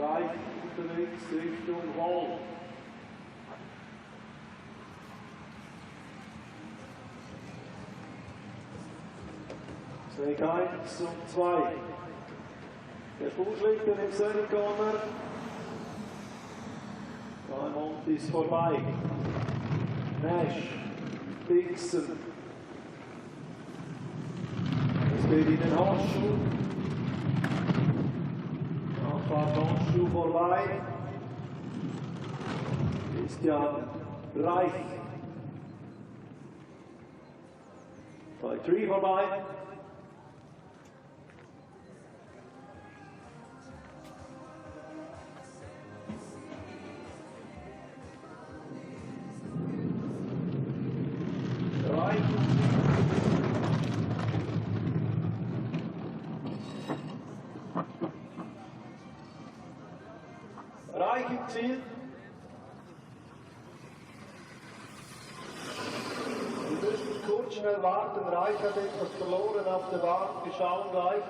Gleich unterwegs Richtung volle. Weg 1 und 2. Der Fußlichter im Center Corner. Diamond ist vorbei. Nash, Dixon. Es geht in den Handschuh. Nachfahrt Handschuh vorbei. Ist ja Reich. Bei 3 vorbei. Reich im Ziel. Wir müssen kurz schnell warten. Reich hat etwas verloren auf der Bahn. Wir schauen gleich.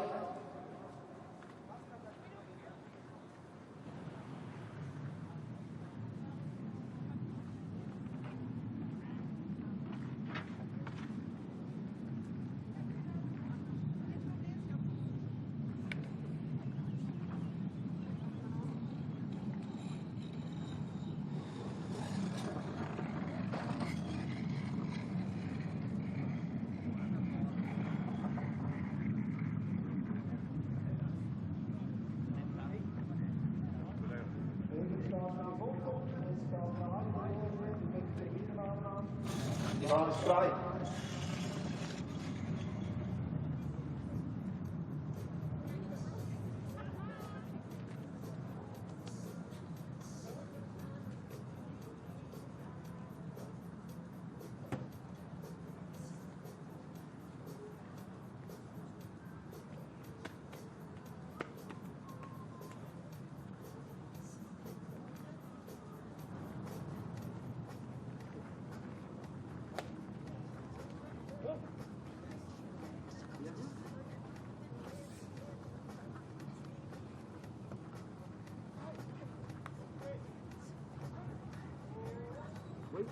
Die Bahn ist frei.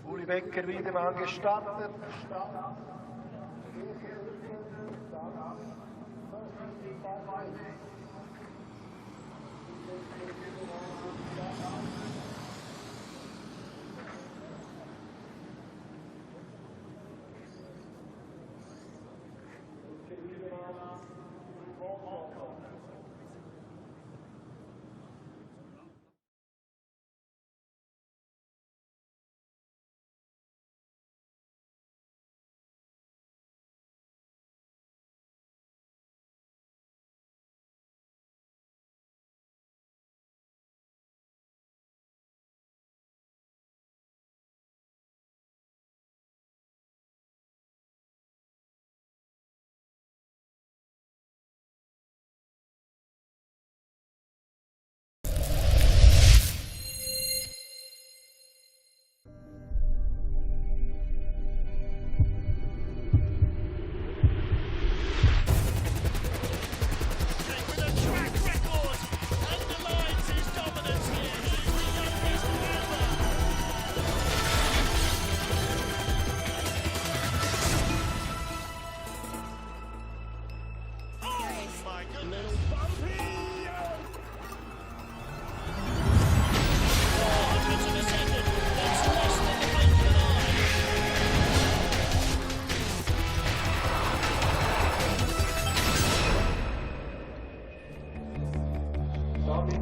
Uli Becker wieder mal gestartet.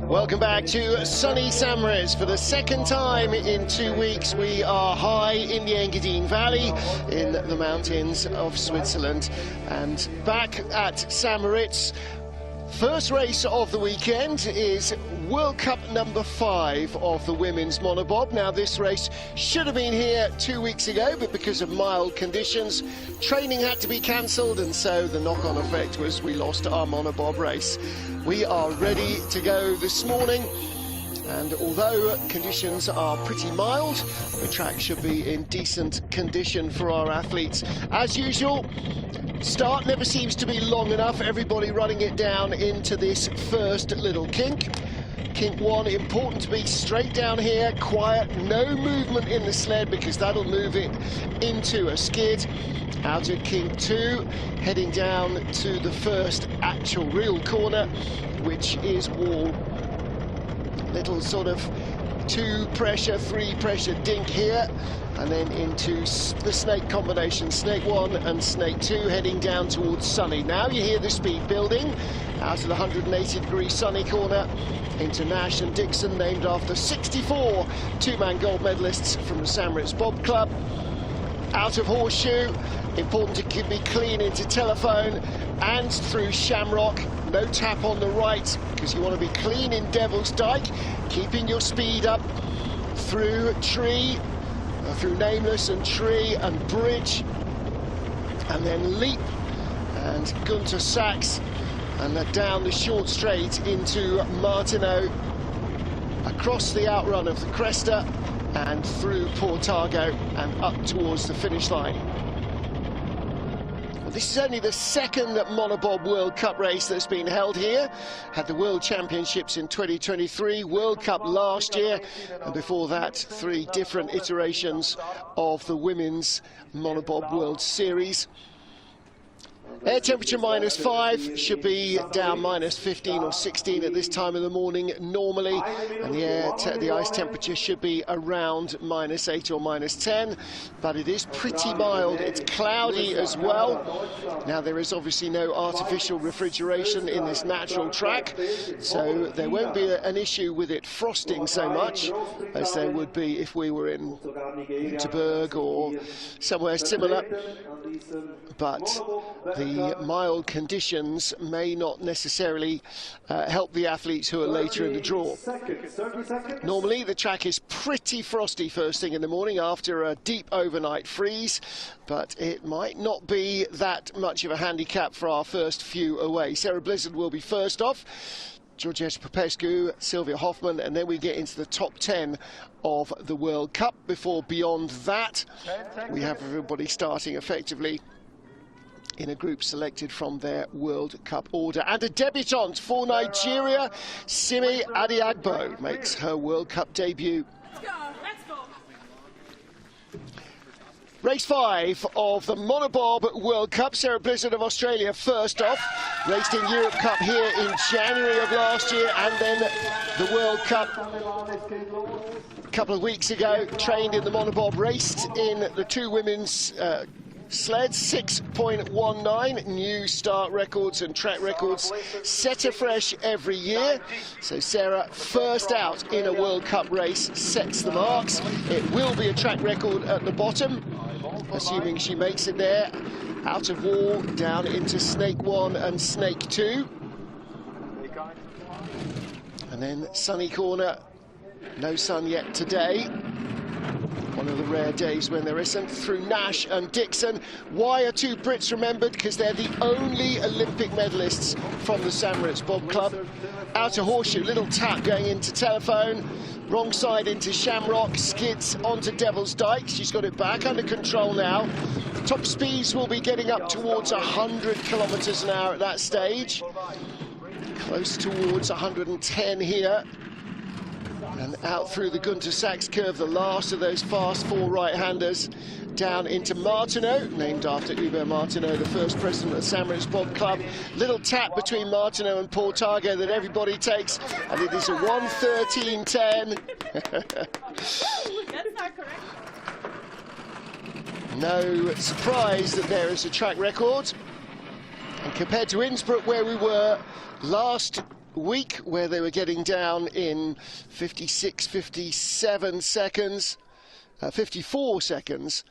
Welcome back to sunny Samres. For the second time in 2 weeks, we are high in the Engadine Valley in the mountains of Switzerland. And back at Moritz, first race of the weekend is World Cup number 5 of the women's monobob. Now, this race should have been here 2 weeks ago, but because of mild conditions, training had to be cancelled, and so the knock-on effect was we lost our monobob race. We are ready to go this morning, and although conditions are pretty mild, the track should be in decent condition for our athletes. As usual, start never seems to be long enough, everybody running it down into this first little kink. kink 1, important to be straight down here, quiet, no movement in the sled because that'll move it into a skid. Out of kink 2, heading down to the first actual real corner, which is wall. Little sort of 2 pressure, 3 pressure dink here, and then into the snake combination, snake 1 and snake 2, heading down towards sunny. Now you hear the speed building out of the 180-degree sunny corner into Nash and Dixon, named after 64 two-man gold medalists from the St Moritz Bob Club. Out of horseshoe, important to be clean into telephone and through shamrock. No tap on the right because you want to be clean in Devil's Dyke, keeping your speed up through tree, through nameless and tree and bridge, and then leap and Gunter Sachs, and down the short straight into Martineau, across the outrun of the Cresta and through Portago and up towards the finish line. Well, this is only the second Monobob World Cup race that's been held here. Had the World Championships in 2023, World Cup last year, and before that 3 different iterations of the Women's Monobob World Series. Air temperature -5, should be down -15 or 16 at this time of the morning normally, and the ice temperature should be around -8 or -10, but it is pretty mild. It's cloudy as well. Now there is obviously no artificial refrigeration in this natural track, so there won't be an issue with it frosting so much as there would be if we were in Winterberg or somewhere similar, but the mild conditions may not necessarily help the athletes who are later in the draw. Normally the track is pretty frosty first thing in the morning after a deep overnight freeze, but it might not be that much of a handicap for our first few away. Sarah Blizzard will be first off, Georgeta Popescu, Sylvia Hoffman, and then we get into the top 10 of the World Cup. Before beyond that, we have everybody starting effectively in a group selected from their World Cup order. And a debutante for Nigeria, Simi Adiagbo, makes her World Cup debut. Let's go. Race 5 of the Monobob World Cup. Sarah Blizzard of Australia first off. Raced in Europe Cup here in January of last year, and then the World Cup a couple of weeks ago. Trained in the Monobob, raced in the 2 women's sleds, 6.19 new start records and track records set afresh every year. So Sarah, first out in a World Cup race, sets the marks. It will be a track record at the bottom, assuming she makes it there. Out of wall, down into snake 1 and snake 2. And then sunny corner, no sun yet today. One of the rare days when there isn't, through Nash and Dixon. Why are 2 Brits remembered? Because they're the only Olympic medalists from the St Moritz Bob Club. Out of horseshoe, little tap going into telephone. Wrong side into shamrock, skids onto Devil's Dyke. She's got it back under control now. Top speeds will be getting up towards 100 kilometres an hour at that stage. Close towards 110 here. And out through the Gunter Sachs curve, the last of those fast 4 right-handers, down into Martineau, named after Hubert Martineau, the first president of the St Moritz Bob Club. Little tap between Martineau and Portago that everybody takes, and it is a 1:13.10. That's not correct. No surprise that there is a track record. And compared to Innsbruck, where we were last week, where they were getting down in 56, 57 seconds, 54 seconds,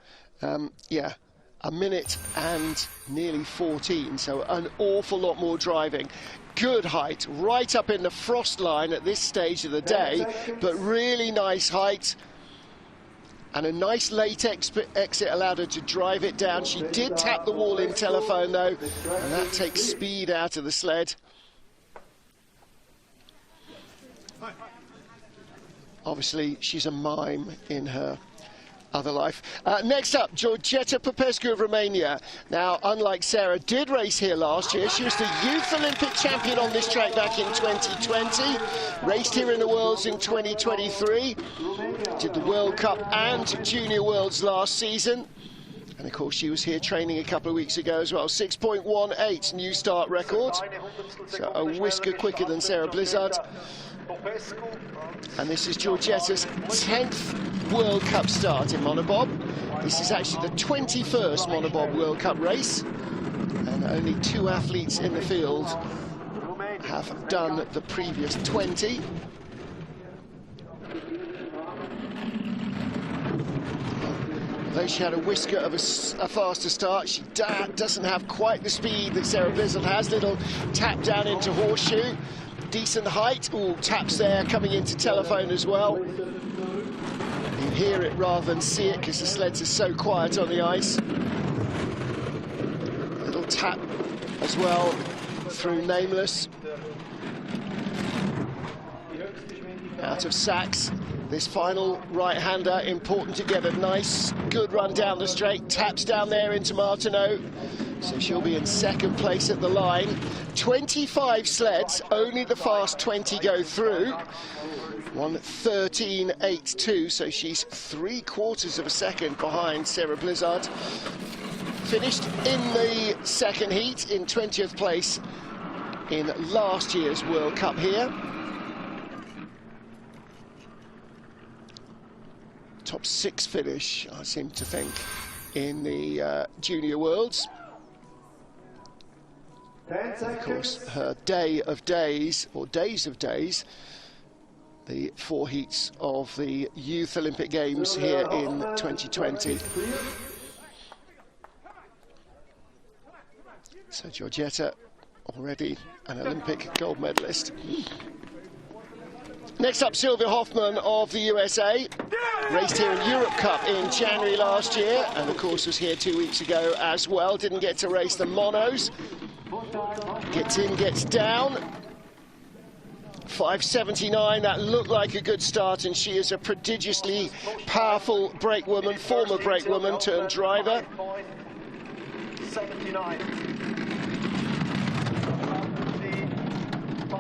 yeah, a minute and nearly 14, so an awful lot more driving. Good height, right up in the frost line at this stage of the day, but really nice height. And a nice late exit allowed her to drive it down. She did tap the wall in telephone though, and that takes speed out of the sled. Obviously, she's a mime in her other life. Next up, Georgeta Popescu of Romania. Now, unlike Sarah, did race here last year. She was the Youth Olympic champion on this track back in 2020. Raced here in the Worlds in 2023. Did the World Cup and Junior Worlds last season. And of course, she was here training a couple of weeks ago as well. 6.18 new start record. So a whisker quicker than Sarah Blizzard. And this is Georgeta's 10th World Cup start in Monobob. This is actually the 21st Monobob World Cup race. And only 2 athletes in the field have done the previous 20. Although she had a whisker of a faster start, she doesn't have quite the speed that Sarah Blizzard has. Little tap down into horseshoe. Decent height. Ooh, taps there coming into telephone as well. You hear it rather than see it because the sleds are so quiet on the ice. Little tap as well through Nameless. Out of Sachs. This final right-hander, important to get a nice, good run down the straight. Taps down there into Martineau. So she'll be in second place at the line. 25 sleds, only the fast 20 go through. 1:13.82, so she's 3/4 of a second behind Sarah Blizzard. Finished in the second heat in 20th place in last year's World Cup here. Top 6 finish, I seem to think, in the Junior Worlds. Of course, her day of days, or days of days, the 4 heats of the Youth Olympic Games here in 2020. So Georgeta, already an Olympic gold medalist. Next up, Sylvia Hoffman of the USA. Raced here in Europe Cup in January last year, and of course was here 2 weeks ago as well. Didn't get to race the monos. Gets in, gets down. 5:79, that looked like a good start, and she is a prodigiously powerful brakewoman, former brakewoman turned driver. 79.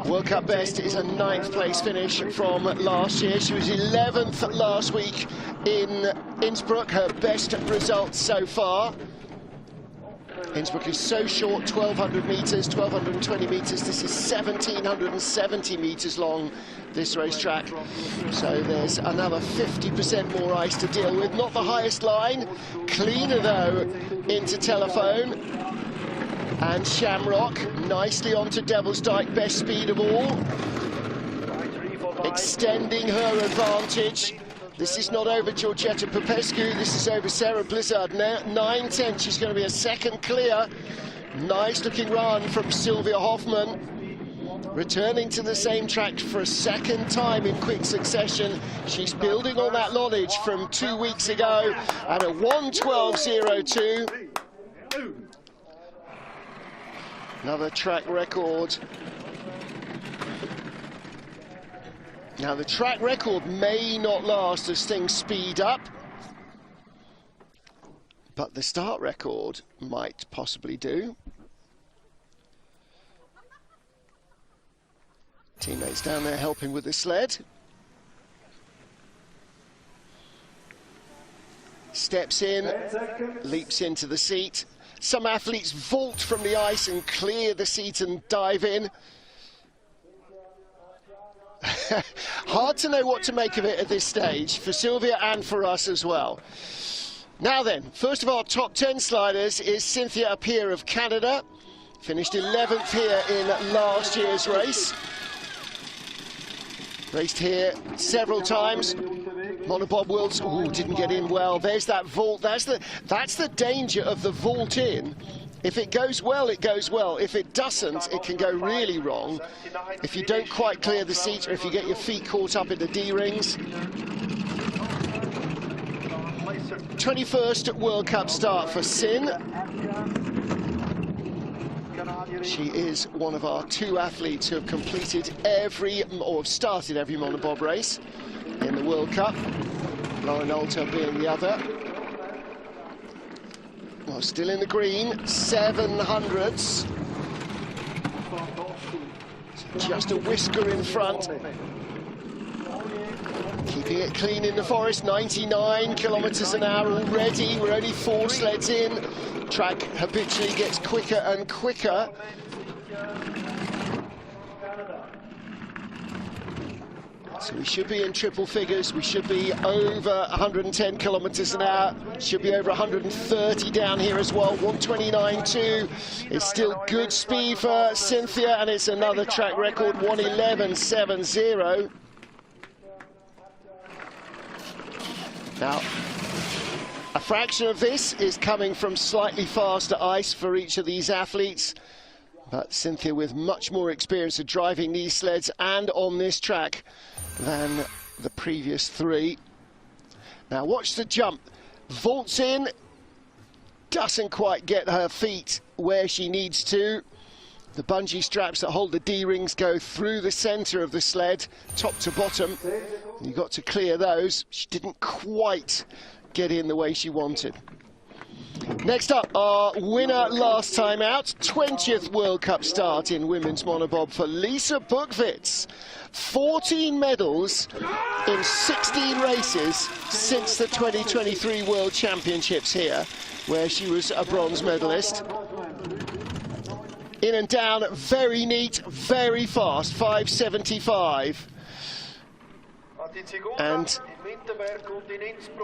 World Cup best is a 9th place finish from last year. She was 11th last week in Innsbruck, her best result so far. Innsbruck is so short, 1,200 metres, 1,220 metres. This is 1,770 metres long, this racetrack. So there's another 50% more ice to deal with. Not the highest line. Cleaner, though, into telephone. And Shamrock, nicely onto Devil's Dyke, best speed of all. Extending her advantage. This is not over Georgeta Popescu, this is over Sarah Blizzard. Now 9:10, she's going to be a second clear. Nice looking run from Sylvia Hoffman. Returning to the same track for a second time in quick succession. She's building on that knowledge from 2 weeks ago at a 1:12.02. Another track record. Now the track record may not last as things speed up, but the start record might possibly do. Teammates down there helping with the sled. Steps in, leaps into the seat. Some athletes vault from the ice and clear the seat and dive in. Hard to know what to make of it at this stage, for Sylvia and for us as well. Now then, first of our top 10 sliders is Cynthia Appiah of Canada. Finished 11th here in last year's race. Raced here several times. Monobob Worlds, ooh, didn't get in well. There's that vault. That's the danger of the vault in. If it goes well, it goes well. If it doesn't, it can go really wrong. If you don't quite clear the seat, or if you get your feet caught up in the D-rings. 21st World Cup start for Sin. She is one of our 2 athletes who have completed every, or have started every Monobob race in the World Cup. Lauren Alter being the other. Well, still in the green, 700s. Just a whisker in front. Keeping it clean in the forest, 99 kilometers an hour already. We're only 4 sleds in. Track habitually gets quicker and quicker. So we should be in triple figures. We should be over 110 kilometers an hour. Should be over 130 down here as well. 129.2 is still good speed for Cynthia, and it's another track record, 111.70. Now, a fraction of this is coming from slightly faster ice for each of these athletes, but Cynthia with much more experience of driving these sleds and on this track than the previous 3. Now watch the jump. Vaults in, doesn't quite get her feet where she needs to. The bungee straps that hold the D-rings go through the centre of the sled, top to bottom. You've got to clear those. She didn't quite get in the way she wanted. Next up, our winner last time out, 20th World Cup start in women's monobob for Lisa Buchwitz. 14 medals in 16 races since the 2023 World Championships here, where she was a bronze medalist. In and down, very neat, very fast, 5.75. And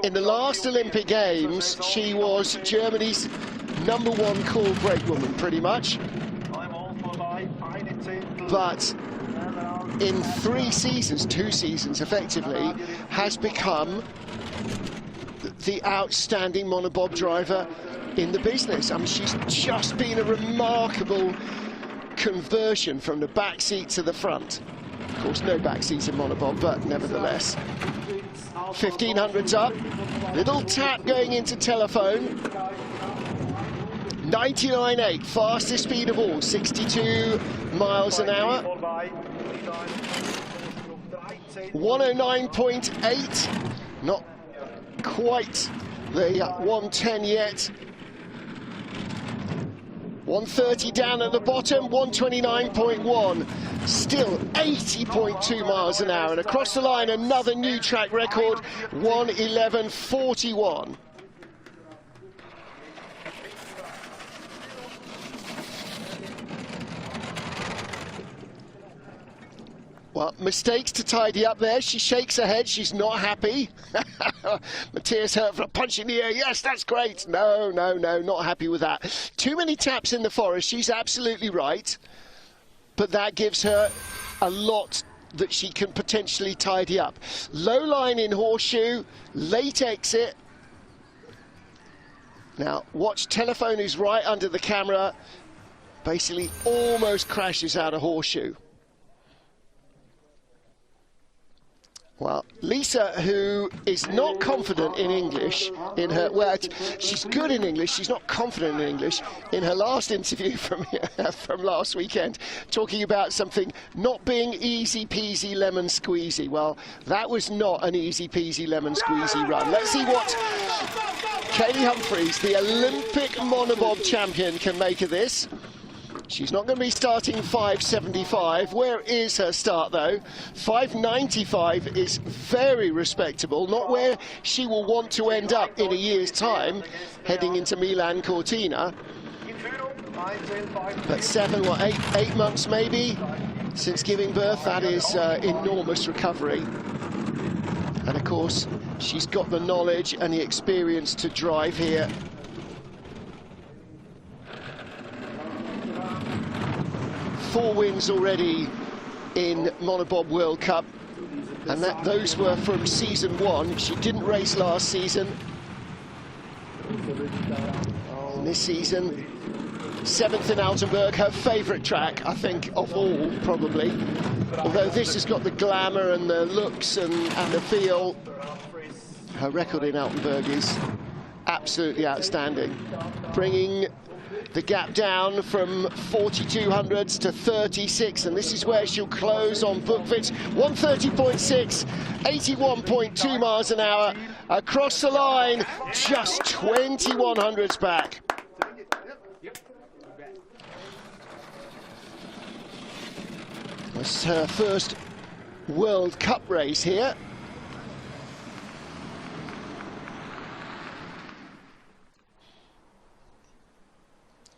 in the last Olympic Games, she was Germany's #1 call brakewoman, pretty much. But in 3 seasons, 2 seasons effectively, has become the outstanding monobob driver in the business. I mean, she's just been a remarkable conversion from the back seat to the front. Of course, no back seats in monobob, but nevertheless. 1500s up, little tap going into telephone. 99.8, fastest speed of all, 62 miles an hour. 109.8, not quite the 110 yet. 130 down at the bottom, 129.1, still 80.2 miles an hour, and across the line another new track record, 111.41. Well, mistakes to tidy up there. She shakes her head. She's not happy. Matthias Herfler punching the air. Yes, that's great. No, no, no, not happy with that. Too many taps in the forest. She's absolutely right. But that gives her a lot that she can potentially tidy up. Low line in horseshoe, late exit. Now, watch, telephone is right under the camera. Basically almost crashes out of horseshoe. Well, Lisa, who is not confident in English, in her, well, she's good in English, she's not confident in English, in her last interview from last weekend, talking about something not being easy peasy lemon squeezy. Well, that was not an easy peasy lemon squeezy run. Let's see what Kaylee Humphries, the Olympic monobob champion, can make of this. She's not going to be starting 5.75. Where is her start, though? 5.95 is very respectable. Not where she will want to end up in a year's time, heading into Milan Cortina. But 8 months maybe since giving birth. That is enormous recovery. And of course, she's got the knowledge and the experience to drive here. Four wins already in Monobob World Cup, and those were from season 1. She didn't race last season. And this season, 7th in Altenburg, her favourite track, I think, of all, probably. Although this has got the glamour and the looks and the feel. Her record in Altenburg is absolutely outstanding, bringing the gap down from 4200s to 36, and this is where she'll close on Buchwitz. 130.6, 81.2 miles an hour, across the line, just 21 hundredths back. It's her first World Cup race here.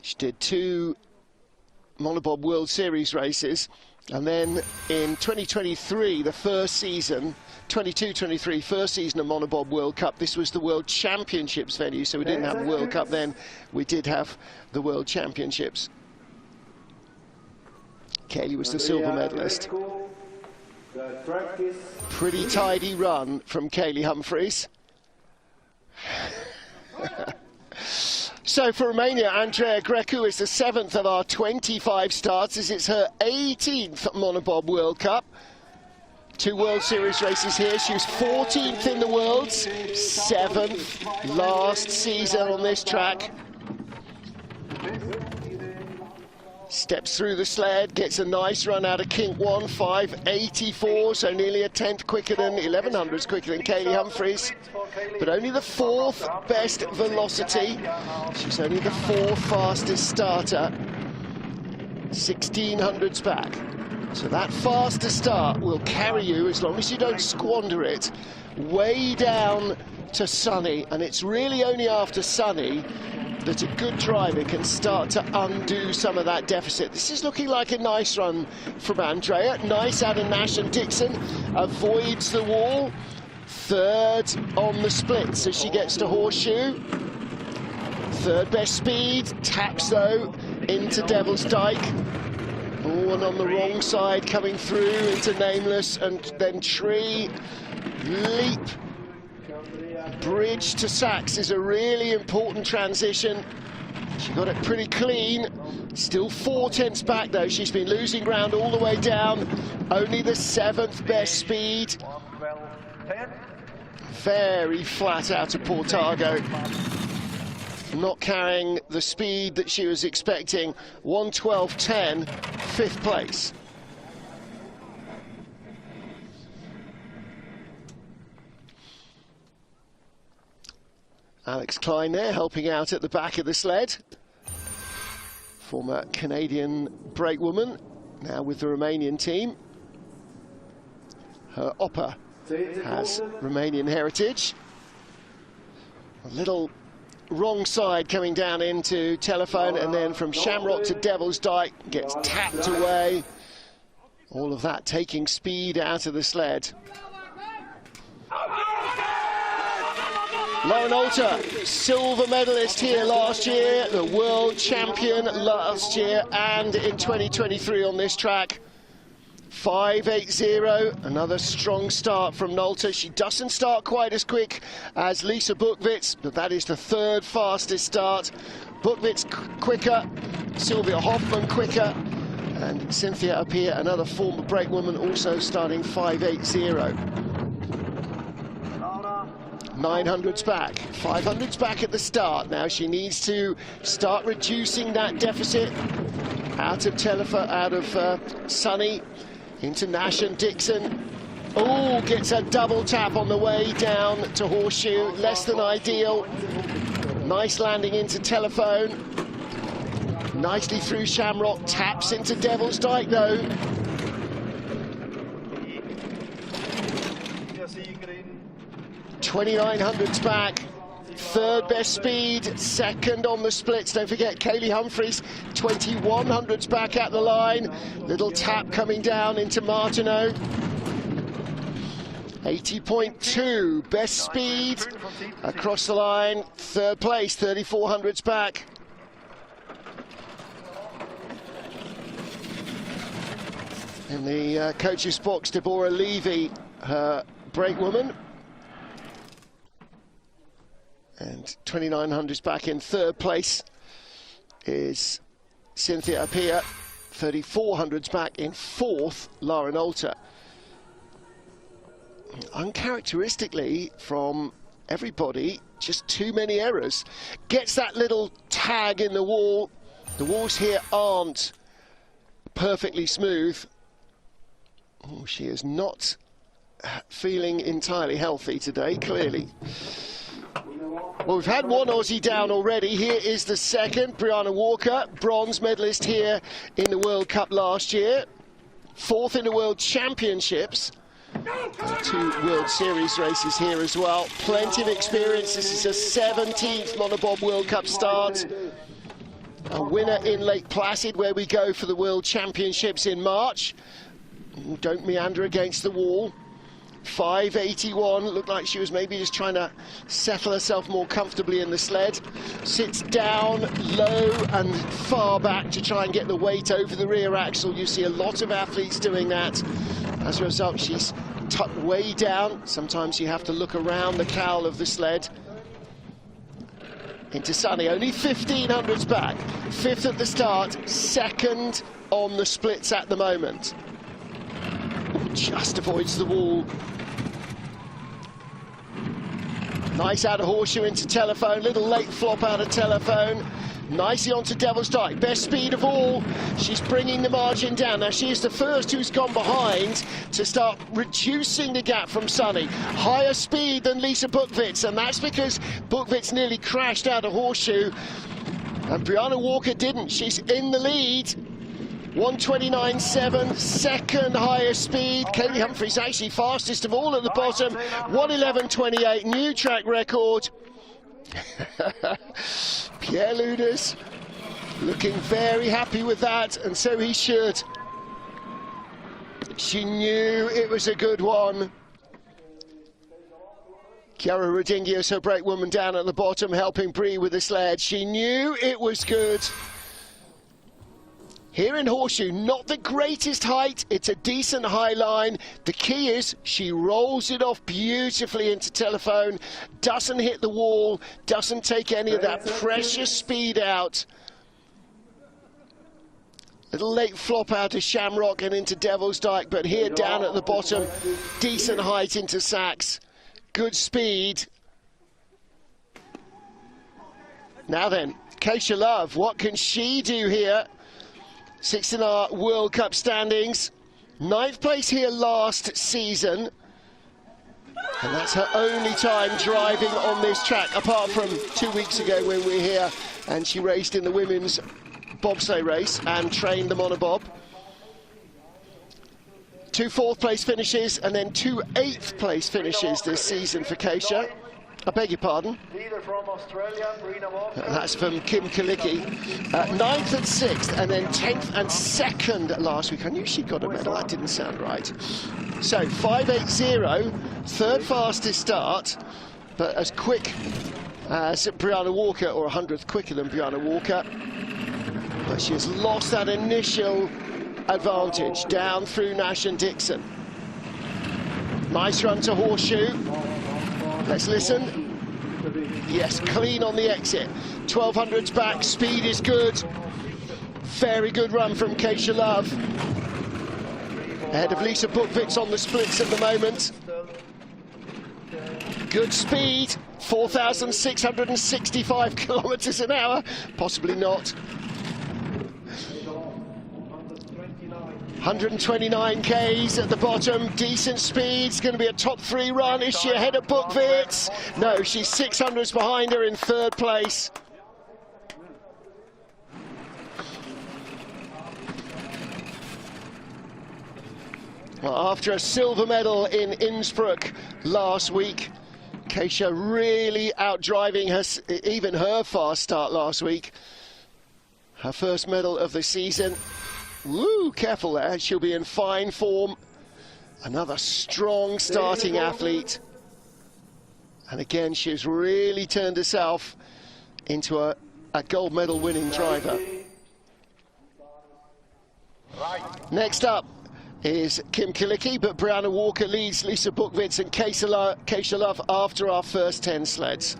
She did 2 Monobob World Series races, and then in 2023, the first season, 22-23, first season of Monobob World Cup, this was the World Championships venue, so we didn't have the World Cup then, we did have the World Championships. Kaylee was the silver medalist. Pretty tidy run from Kaylee Humphries. So for Romania, Andreea Grecu is the 7th of our 25 starts, as it's her 18th Monobob World Cup. 2 World Series races here. She was 14th in the Worlds, 7th last season on this track. Steps through the sled, gets a nice run out of kink 1, 5.84, so nearly a 10th quicker than, 11 hundredths quicker than Kaylee Humphries, but only the 4th best velocity. She's only the 4th fastest starter, 16 hundredths back. So that faster start will carry you, as long as you don't squander it, way down to Sunny, and it's really only after Sunny that a good driver can start to undo some of that deficit. This is looking like a nice run from Andreea. Nice out of Nash and Dixon. Avoids the wall. 3rd on the split, so she gets to Horseshoe. 3rd best speed. Taps, though, into Devil's Dyke. Oh, and on the wrong side, coming through into Nameless, and then Tree. Leap. Bridge to Sachs is a really important transition. She got it pretty clean. Still 4 tenths back, though. She's been losing ground all the way down. Only the 7th best speed. Very flat out of Portago. Not carrying the speed that she was expecting. 1:12.10, 5th place. Alex Klein there, helping out at the back of the sled. Former Canadian brakewoman, now with the Romanian team. Her oppa has Romanian heritage. A little wrong side coming down into Telephone, and then from Shamrock to Devil's Dyke, gets tapped away. All of that taking speed out of the sled. Lauren Alter, silver medalist here last year, the world champion last year and in 2023 on this track. 5.80, another strong start from Nolta. She doesn't start quite as quick as Lisa Buchwitz, but that is the 3rd fastest start. Buchwitz quicker, Sylvia Hoffman quicker, and Cynthia Appiah, another former brakewoman, also starting 5.80. 900s back, 500s back at the start. Now she needs to start reducing that deficit out of Sunny into Nash and Dixon. Oh, gets a double tap on the way down to Horseshoe, less than ideal. Nice landing into Telephone. Nicely through Shamrock, taps into Devil's Dyke though. 2900s back, 3rd best speed, 2nd on the splits. Don't forget Kaylee Humphries, 2100s back at the line. Little tap coming down into Martineau. 80.2, best speed across the line, 3rd place, 3400s back. In the coach's box, Deborah Levy, her brakewoman. And 2900s back in 3rd place is Cynthia Appiah. 3400s back in 4th, Lauren Alter. Uncharacteristically from everybody, just too many errors. Gets that little tag in the wall. The walls here aren't perfectly smooth. Oh, she is not feeling entirely healthy today, clearly. Well, we've had one Aussie down already. Here is the second, Brianna Walker, bronze medalist here in the World Cup last year. 4th in the World Championships. 2 World Series races here as well. Plenty of experience. This is her 17th Monobob World Cup start. A winner in Lake Placid, where we go for the World Championships in March. Don't meander against the wall. 581, looked like she was maybe just trying to settle herself more comfortably in the sled. Sits down low and far back to try and get the weight over the rear axle. You see a lot of athletes doing that. As a result, she's tucked way down. Sometimes you have to look around the cowl of the sled. Into Sunny, only 1500s back. 5th at the start, 2nd on the splits at the moment. Just avoids the wall. Nice out of horseshoe into telephone, little late flop out of telephone. Nicely onto Devil's Dyke, best speed of all. She's bringing the margin down. Now she is the first who's gone behind to start reducing the gap from Sunny. Higher speed than Lisa Buchwitz, and that's because Buchwitz nearly crashed out of horseshoe. And Brianna Walker didn't, she's in the lead. 129.7, 2nd highest speed. Kaylee Humphries actually fastest of all at the bottom. 111.28, new track record. Pierre Luders looking very happy with that, and so he should. She knew it was a good one. Chiara Rodinghio, her brake woman down at the bottom, helping Bree with the sled. She knew it was good. Here in horseshoe, not the greatest height, it's a decent high line. The key is she rolls it off beautifully into telephone, doesn't hit the wall, doesn't take any of that precious speed out. Little late flop out of Shamrock and into Devil's Dyke, but here down at the bottom, decent height into Sachs, good speed. Now then, Keisha Love, what can she do here? 6th in our World Cup standings, 9th place here last season, and that's her only time driving on this track, apart from 2 weeks ago when we were here and she raced in the women's bobsleigh race and trained the monobob. 2 4th place finishes and then 2 8th place finishes this season for Keisha. I beg your pardon. That's from Kim Kalicki. 9th and 6th, and then 10th and 2nd last week. I knew she got a medal, that didn't sound right. So 580, 3rd fastest start, but as quick as Brianna Walker, or 100th quicker than Brianna Walker. But she has lost that initial advantage down through Nash and Dixon. Nice run to horseshoe. Let's listen. Yes, clean on the exit. 1200s back, speed is good. Very good run from Keisha Love. Ahead of Lisa Buchwitz on the splits at the moment. Good speed, 4,665 kilometers an hour. Possibly not. 129 Ks at the bottom, decent speed. It's going to be a top 3 run. Is she ahead of Buchwitz? No, she's 600s behind her in 3rd place. Well, after a silver medal in Innsbruck last week, Keisha really outdriving her, even her fast start last week. Her first medal of the season. Woo, careful there, she'll be in fine form. Another strong starting athlete. And again, she's really turned herself into a gold medal winning driver. Next up is Kim Kalicki, but Brianna Walker leads Lisa Buchwitz and Keisha Love after our first 10 sleds.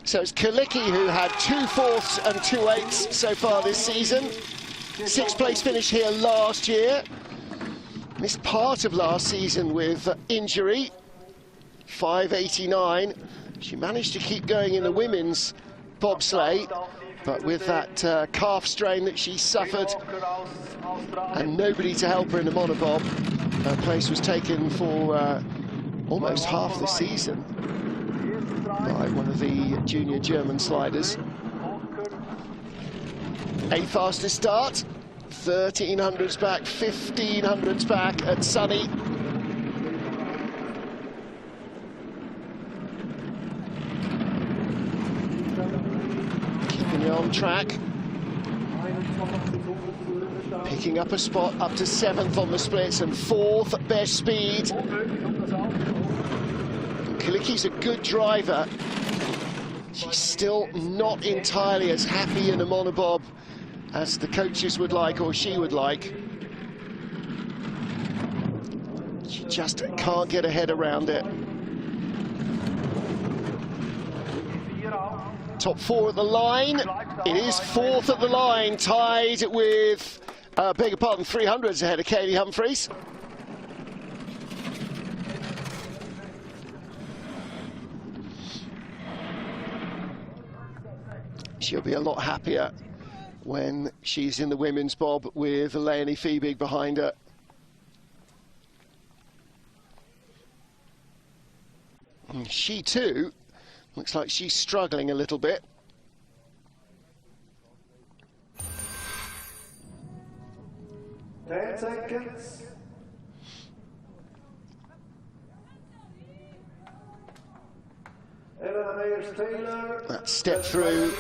So it's Kalicki who had 2 4ths and 2 8ths so far this season. 6th place finish here last year. Missed part of last season with injury. 589. She managed to keep going in the women's bobsleigh, But with that calf strain that she suffered and nobody to help her in the monobob, her place was taken for almost half the season by one of the junior German sliders. 8th fastest start, 1300s back, 1500s back at Sunny. Keeping it on track. Picking up a spot up to 7th on the splits and 4th best speed. Kalicki's a good driver. She's still not entirely as happy in a monobob as the coaches would like, or she would like. She just can't get her head around it. Top 4 at the line. It is 4th at the line, tied with, beg your pardon, 300s ahead of Katie Humphries. She'll be a lot happier when she's in the women's bob with Leonie Fiebig behind her. And she too looks like she's struggling a little bit. Ten seconds. That step through,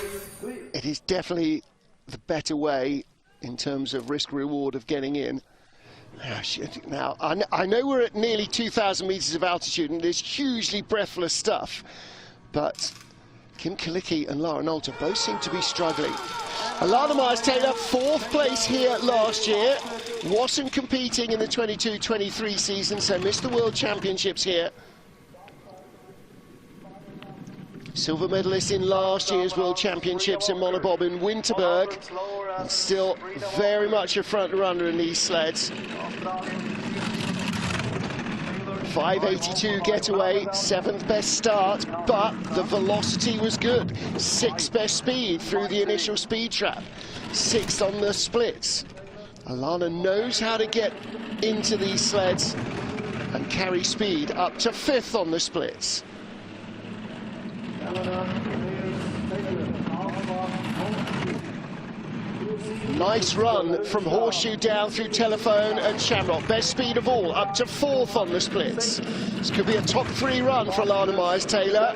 it is definitely the better way in terms of risk-reward of getting in. Now, I know we're at nearly 2,000 metres of altitude and there's hugely breathless stuff, but Kim Kalicki and Lara Nolte both seem to be struggling. Alana Myers-Taylor, 4th place here last year, wasn't competing in the 22-23 season, so missed the World Championships here. Silver medalist in last year's World Championships in monobob in Winterberg, and still very much a front runner in these sleds. 582 getaway, 7th best start, but the velocity was good. 6th best speed through the initial speed trap, 6th on the splits. Alana knows how to get into these sleds and carry speed up to 5th on the splits. Nice run from Horseshoe down through Telephone and Shamrock. Best speed of all, up to 4th on the splits. This could be a top 3 run for Alana Myers-Taylor.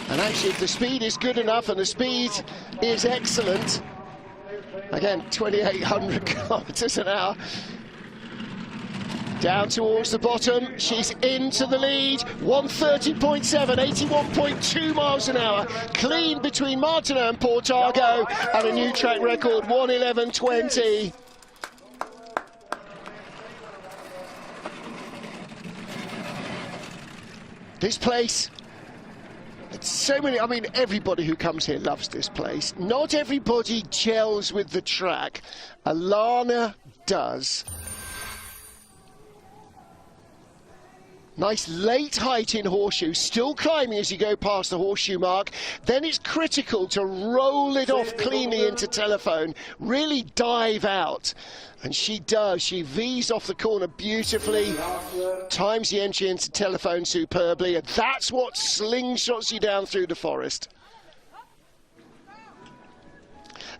And actually, if the speed is good enough and the speed is excellent, again, 2,800 kilometers an hour. Down towards the bottom, she's into the lead, 130.7, 81.2 miles an hour, clean between Martina and Portago, and a new track record, 111.20. This place, so many, I mean, everybody who comes here loves this place. Not everybody gels with the track. Alana does. Nice late height in Horseshoe, still climbing as you go past the Horseshoe mark. Then it's critical to roll it off cleanly into Telephone, really dive out. And she does, she V's off the corner beautifully, times the entry into Telephone superbly, and that's what slingshots you down through the forest.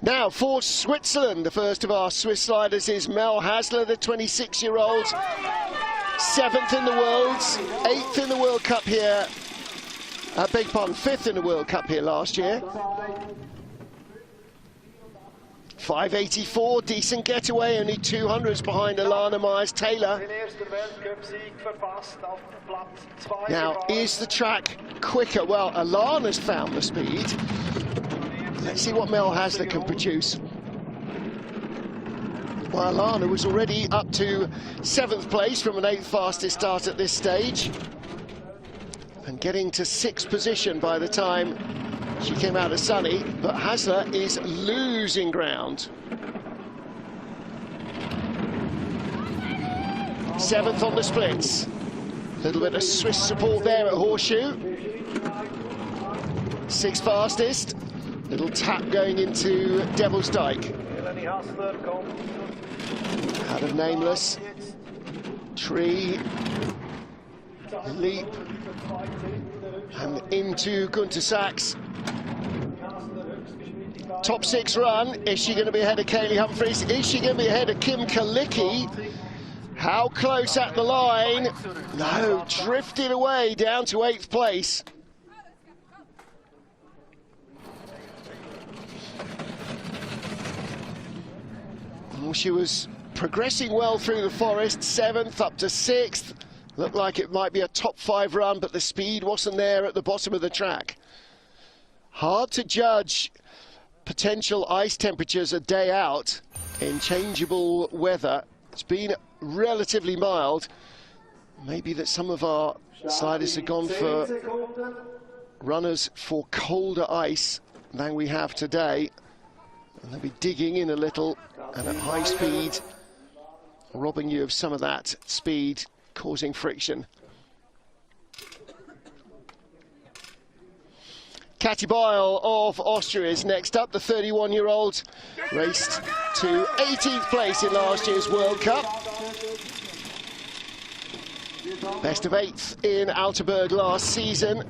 Now for Switzerland, the first of our Swiss sliders is Mel Hasler, the 26-year-old. 7th in the world, 8th in the World Cup here, beg your pardon, 5th in the World Cup here last year. 584, decent getaway, only 200s behind Alana Myers-Taylor. Now, is the track quicker? Well, Alana's found the speed. Let's see what Mel Hasler can produce. Well, Alana was already up to 7th place from an 8th fastest start at this stage, and getting to 6th position by the time she came out of Sunny, but Hasler is losing ground. 7th on the splits. A little bit of Swiss support there at Horseshoe. 6th fastest. Little tap going into Devil's Dyke. Out of Nameless. Tree. Leap. And into Gunter Sachs. Top 6 run. Is she going to be ahead of Kaylee Humphries? Is she going to be ahead of Kim Kalicki? How close at the line? No, drifted away down to 8th place. Well, she was progressing well through the forest, 7th up to 6th. Looked like it might be a top 5 run, but the speed wasn't there at the bottom of the track. Hard to judge potential ice temperatures a day out in changeable weather. It's been relatively mild. Maybe that some of our sliders have gone for runners for colder ice than we have today. And they'll be digging in a little and at high speed, robbing you of some of that speed, causing friction. Katie Bile of Austria is next up. The 31-year-old raced to 18th place in last year's World Cup. Best of 8th in Altenburg last season.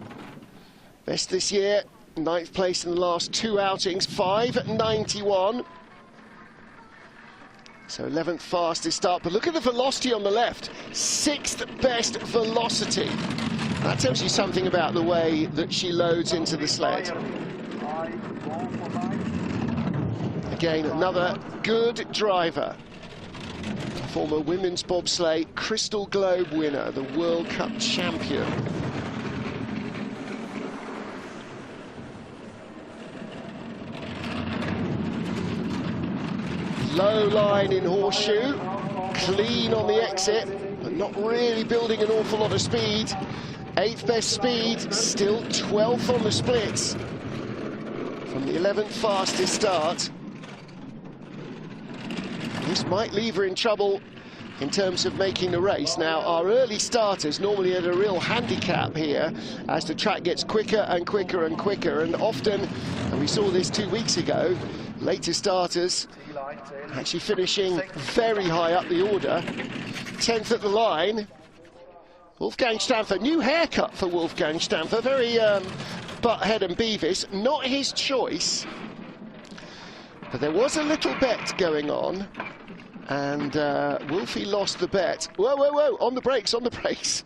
Best this year, 9th place in the last 2 outings, 5.91. So 11th fastest start, but look at the velocity on the left. 6th best velocity. That tells you something about the way that she loads into the sled. Again, another good driver. Former women's bobsleigh Crystal Globe winner, the World Cup champion. Low line in Horseshoe, clean on the exit, but not really building an awful lot of speed. 8th best speed, still 12th on the splits from the 11th fastest start. This might leave her in trouble in terms of making the race. Now, our early starters normally at a real handicap here as the track gets quicker and quicker and quicker, and often, and we saw this 2 weeks ago, later starters actually finishing very high up the order. 10th at the line. Wolfgang Stampfer, new haircut for Wolfgang Stampfer, very butthead and Beavis, not his choice. But there was a little bet going on, and Wolfie lost the bet. Whoa, whoa, whoa, on the brakes, on the brakes.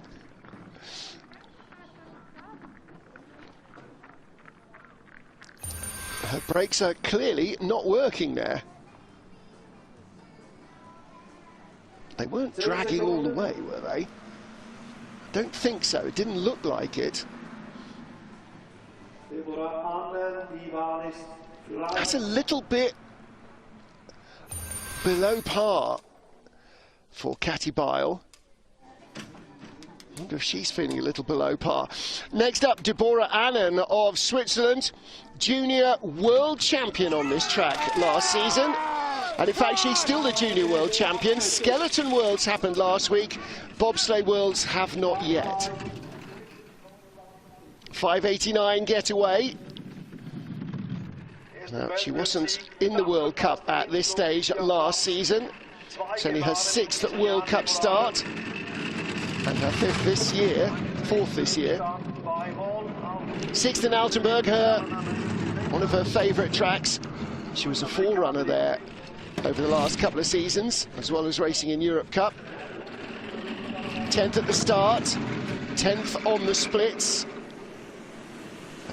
Her brakes are clearly not working there. They weren't dragging all the way, were they? Don't think so. It didn't look like it. That's a little bit below par for Katie Bile. I wonder if she's feeling a little below par. Next up, Deborah Annan of Switzerland, junior world champion on this track last season. And in fact, she's still the junior world champion. Skeleton Worlds happened last week. Bobsleigh Worlds have not yet. 5.89 getaway. Now, she wasn't in the World Cup at this stage last season. It's only her 6th World Cup start. And her 5th this year, 4th this year. 6th in Altenburg, one of her favourite tracks. She was a forerunner there over the last couple of seasons, as well as racing in Europe Cup. 10th at the start, 10th on the splits.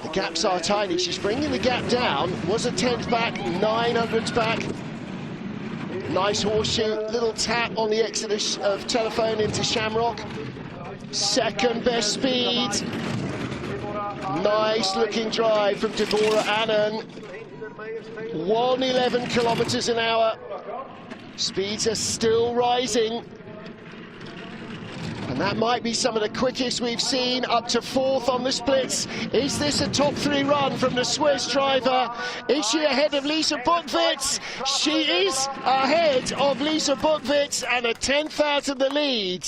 The gaps are tiny. She's bringing the gap down. Was a 10th back, 900s back. Nice horseshoe, little tap on the exit of Telephone into Shamrock. 2nd best speed. Nice looking drive from Deborah Annan. 111 kilometers an hour. Speeds are still rising. And that might be some of the quickest we've seen, up to 4th on the splits. Is this a top 3 run from the Swiss driver? Is she ahead of Lisa Buchwitz? She is ahead of Lisa Buchwitz and a 10th out of the lead.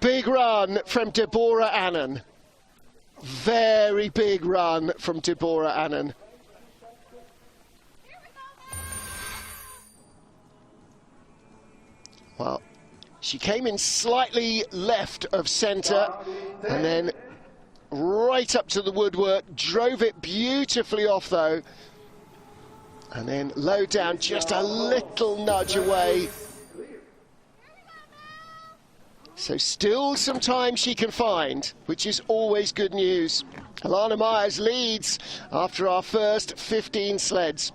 big run from Deborah Annan. Very big run from Deborah Annan. Well, she came in slightly left of centre and then right up to the woodwork, drove it beautifully off though, and then low down, just a little nudge away. So still some time she can find, which is always good news. Alana Myers leads after our first 15 sleds.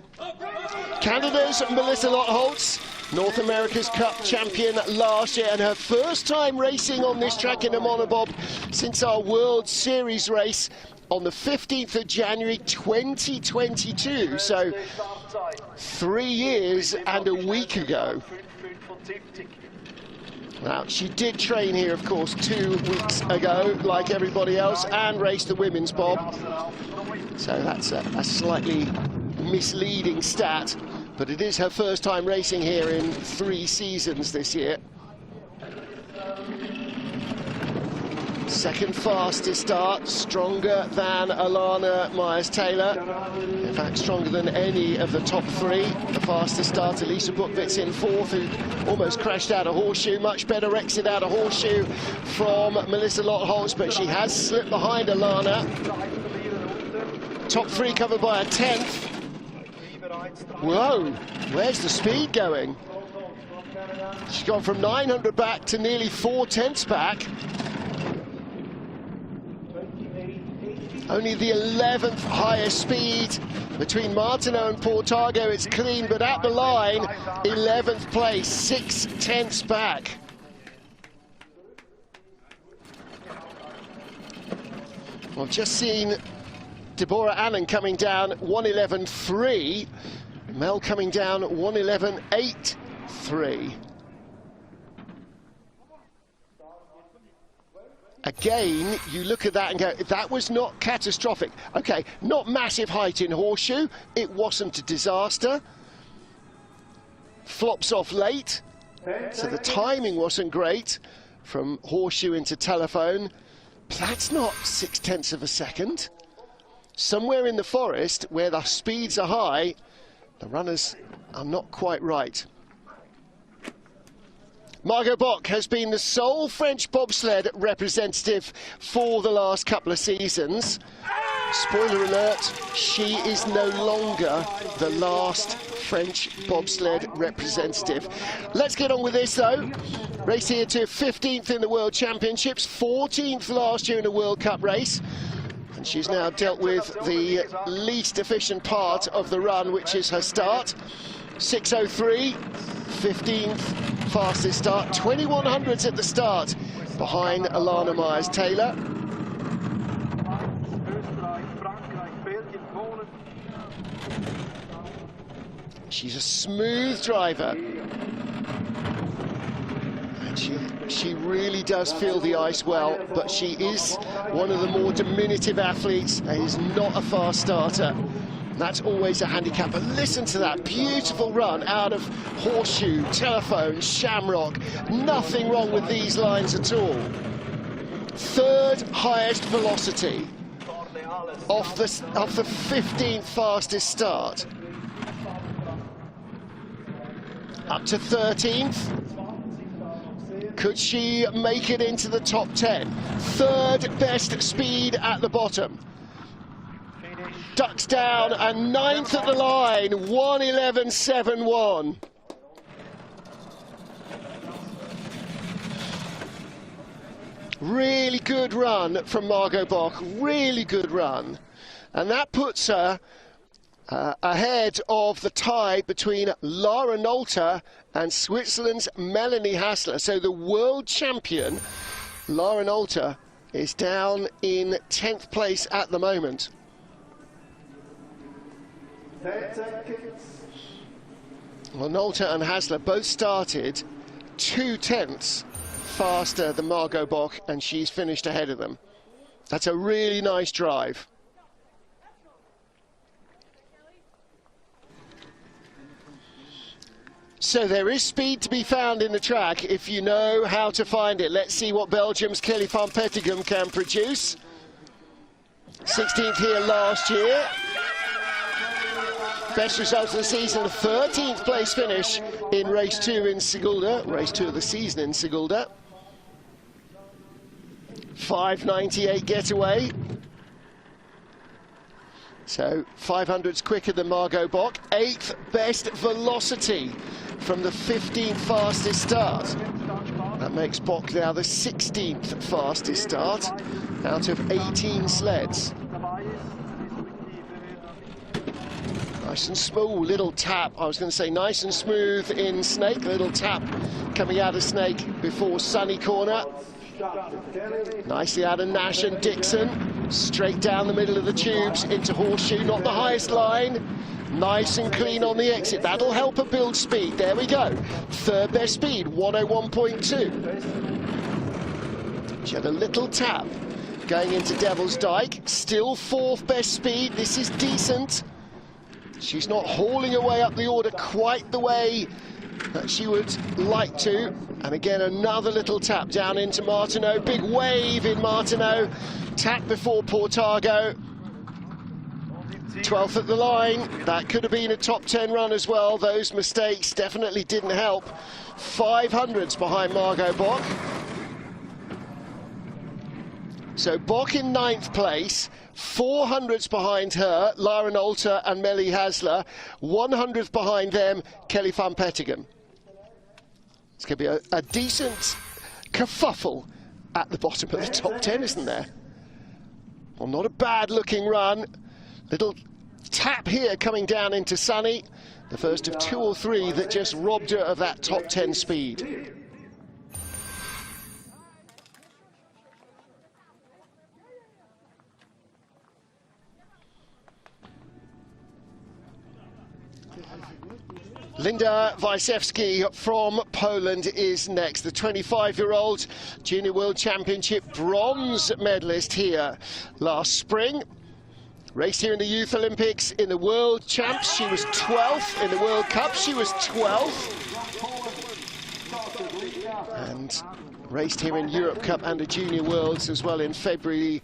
Canada's Melissa Lottholtz, North America's Cup champion last year, and her first time racing on this track in a monobob since our World Series race on the 15th of January 2022, so 3 years and a week ago. Now, she did train here, of course, 2 weeks ago, like everybody else, and raced the women's bob. So that's a slightly misleading stat, but it is her first time racing here in 3 seasons this year. Second fastest start, stronger than Alana Myers-Taylor. In fact, stronger than any of the top 3. The fastest start, Elisa Buchwitz in 4th, who almost crashed out a horseshoe. Much better exit out a horseshoe from Melissa Lottholtz, but she has slipped behind Alana. Top 3 covered by a 10th. Whoa, where's the speed going? She's gone from 900 back to nearly 4/10 back. Only the 11th highest speed between Martineau and Portago. It's clean, but at the line, 11th place, 6/10 back. Well, just seen Deborah Annan coming down 1:11.3. Mel coming down 1:11.83. Again, you look at that and go, that was not catastrophic. Okay, not massive height in horseshoe. It wasn't a disaster. Flops off late, so the timing wasn't great from horseshoe into telephone. But that's not 6/10 of a second. Somewhere in the forest where the speeds are high, the runners are not quite right. Margot Bock has been the sole French bobsled representative for the last couple of seasons. Spoiler alert, she is no longer the last French bobsled representative. Let's get on with this though. Race here to 15th in the World Championships, 14th last year in a World Cup race. And she's now dealt with the least efficient part of the run, which is her start. 6:03, 15th fastest start, 2100s at the start, behind Alana Myers-Taylor. She's a smooth driver. And she really does feel the ice well, but she is one of the more diminutive athletes and is not a fast starter. That's always a handicap. But listen to that beautiful run out of horseshoe, telephone, shamrock. Nothing wrong with these lines at all. 3rd highest velocity off the 15th fastest start. Up to 13th. Could she make it into the top 10? 3rd best speed at the bottom. Ducks down and 9th at the line, 1:11.71. Really good run from Margot Bock, really good run. And that puts her ahead of the tie between Lara Nolte and Switzerland's Melanie Hassler. So the world champion, Lara Nolte, is down in 10th place at the moment. 10 seconds. Well, Nolte and Hassler both started 2/10 faster than Margot Bock, and she's finished ahead of them. That's a really nice drive. So there is speed to be found in the track if you know how to find it. Let's see what Belgium's Kelly van Petegem can produce. 16th here last year. Best result of the season, a 13th place finish in race 2 in Sigulda, race 2 of the season in Sigulda. 5:98 getaway. So 500's quicker than Margot Bock. 8th best velocity from the 15th fastest start. That makes Bock now the 16th fastest start out of 18 sleds. Nice and smooth, little tap. I was going to say nice and smooth in Snake, little tap coming out of Snake before Sunny Corner. Nicely out of Nash and Dixon, straight down the middle of the tubes into Horseshoe, not the highest line. Nice and clean on the exit, that'll help her build speed. There we go, 3rd best speed, 101.2. She had a little tap going into Devil's Dyke, still 4th best speed. This is decent. She's not hauling her way up the order quite the way that she would like to. And again, another little tap down into Martineau. Big wave in Martineau. Tap before Portago. 12th at the line. That could have been a top 10 run as well. Those mistakes definitely didn't help. 500s behind Margot Bock. So Bock in 9th place. 400s behind her, Lara Nolte and Melly Hasler. 100th behind them, Kelly van Petegem. It's going to be a decent kerfuffle at the bottom of the top 10, isn't there? Well, not a bad looking run. Little tap here coming down into Sunny. The first of 2 or 3 that just robbed her of that top 10 speed. Linda Wajciechowski from Poland is next. The 25-year-old Junior World Championship bronze medalist here last spring. Raced here in the Youth Olympics, in the World Champs. She was 12th. In the World Cup, she was 12th. And raced here in Europe Cup and the Junior Worlds as well in February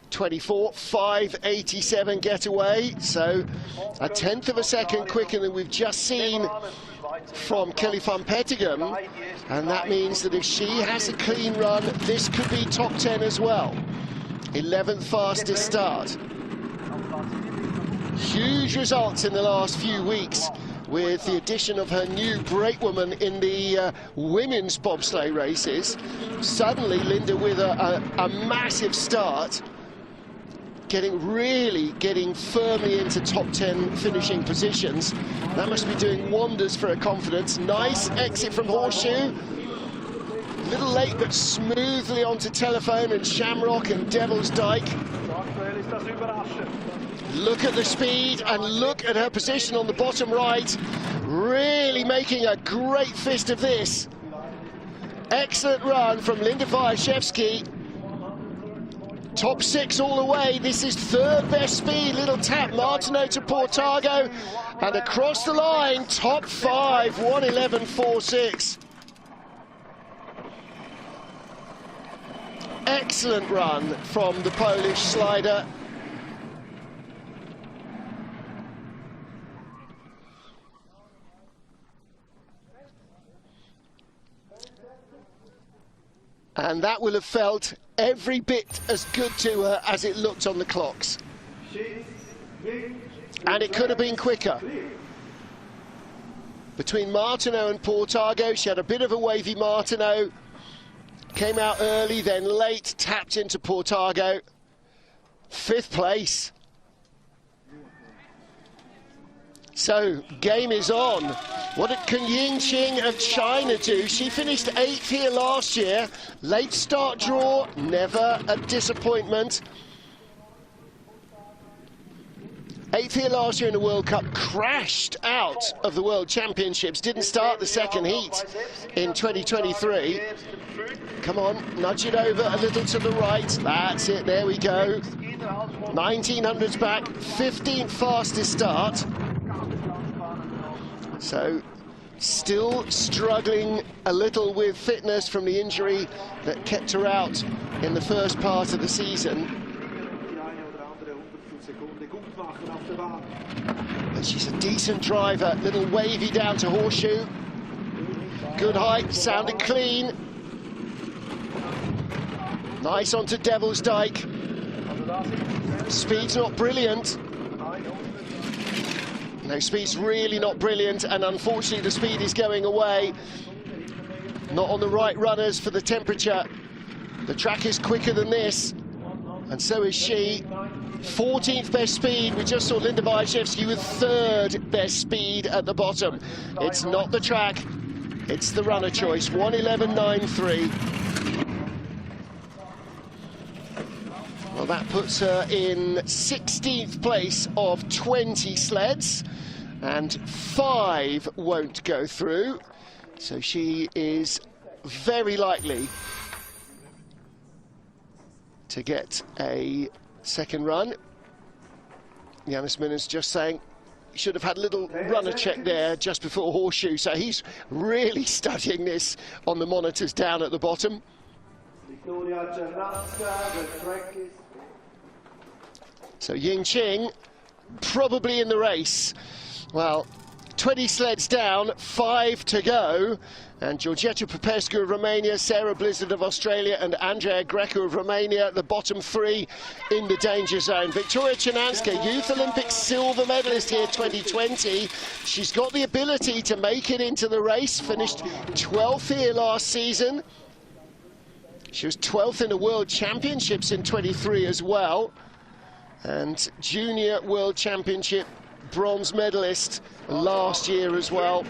24, 5:87 getaway, so a 1/10 of a second quicker than we've just seen from Kelly van Petegem, and that means that if she has a clean run, this could be top 10 as well. 11th fastest start. Huge results in the last few weeks with the addition of her new brakewoman in the women's bobsleigh races. Suddenly Linda with a massive start, getting firmly into top 10 finishing positions. That must be doing wonders for her confidence. Nice exit from Horseshoe. A little late, but smoothly onto Telephone and Shamrock and Devil's Dyke. Look at the speed and look at her position on the bottom right. Really making a great fist of this. Excellent run from Linda Wajciechowski. Top 6 all the way. This is 3rd best speed. Little tap, Martineau to Portago, and across the line, top 5, 1:11.46. Excellent run from the Polish slider. And that will have felt every bit as good to her as it looked on the clocks. And it could have been quicker. Between Martineau and Portago, she had a bit of a wavy Martineau. Came out early, then late, tapped into Portago. 5th place. So, game is on. What did Kun Yingqing of China do? She finished 8th here last year. Late start draw, never a disappointment. 8th here last year in the World Cup, crashed out of the World Championships, didn't start the second heat in 2023. Come on, nudge it over a little to the right. That's it, there we go. 1900s back, 15th fastest start. So Still struggling a little with fitness from the injury that kept her out in the first part of the season. But she's a decent driver, little wavy down to horseshoe. Good height, sounded clean. Nice onto Devil's Dyke. Speed's not brilliant. No, speed's really not brilliant, and unfortunately the speed is going away. Not on the right runners for the temperature. The track is quicker than this, and so is she. 14th best speed. We just saw Linda Wyszewski with 3rd best speed at the bottom. It's not the track, it's the runner choice. 1:11.93. Well, that puts her in 16th place of 20 sleds, and 5 won't go through. So she is very likely to get a second run. Janus Minna's just saying he should have had a little runner check there just before horseshoe, so he's really studying this on the monitors down at the bottom. So Ying Qing probably in the race. Well, 20 sleds down, 5 to go, and Georgeta Popescu of Romania, Sarah Blizzard of Australia, and Andrea Greco of Romania, the bottom 3 in the danger zone. Victoria Cernanska, Youth Olympic silver medalist here 2020. She's got the ability to make it into the race, finished 12th here last season. She was 12th in the World Championships in 23 as well, and Junior World Championship bronze medalist last year as well.